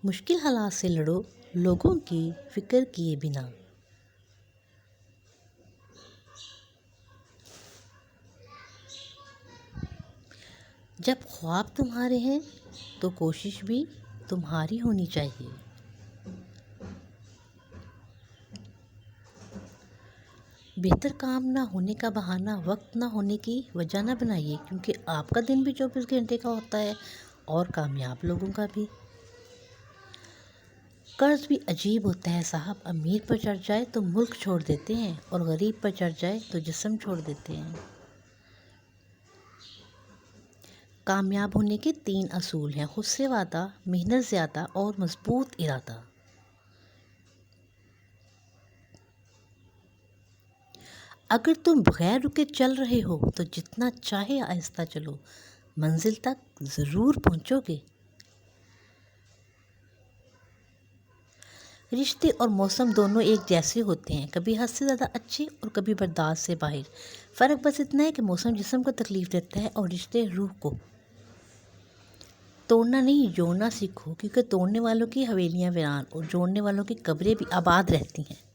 مشکل حالات سے لڑو لوگوں کی فکر کیے بنا۔ جب خواب تمہارے ہیں تو کوشش بھی تمہاری ہونی چاہیے۔ بہتر کام نہ ہونے کا بہانہ وقت نہ ہونے کی وجہ نہ بنائیے، کیونکہ آپ کا دن بھی 24 گھنٹے کا ہوتا ہے اور کامیاب لوگوں کا بھی۔ قرض بھی عجیب ہوتا ہے صاحب، امیر پر چڑھ جائے تو ملک چھوڑ دیتے ہیں اور غریب پر چڑھ جائے تو جسم چھوڑ دیتے ہیں۔ کامیاب ہونے کے 3 اصول ہیں: خود سے وعدہ، محنت زیادہ اور مضبوط ارادہ۔ اگر تم بغیر رکے چل رہے ہو تو جتنا چاہے آہستہ چلو، منزل تک ضرور پہنچو گے۔ رشتے اور موسم دونوں ایک جیسے ہوتے ہیں، کبھی حد سے زیادہ اچھے اور کبھی برداشت سے باہر۔ فرق بس اتنا ہے کہ موسم جسم کو تکلیف دیتا ہے اور رشتے روح کو۔ توڑنا نہیں، جوڑنا سیکھو، کیونکہ توڑنے والوں کی حویلیاں ویران اور جوڑنے والوں کی قبریں بھی آباد رہتی ہیں۔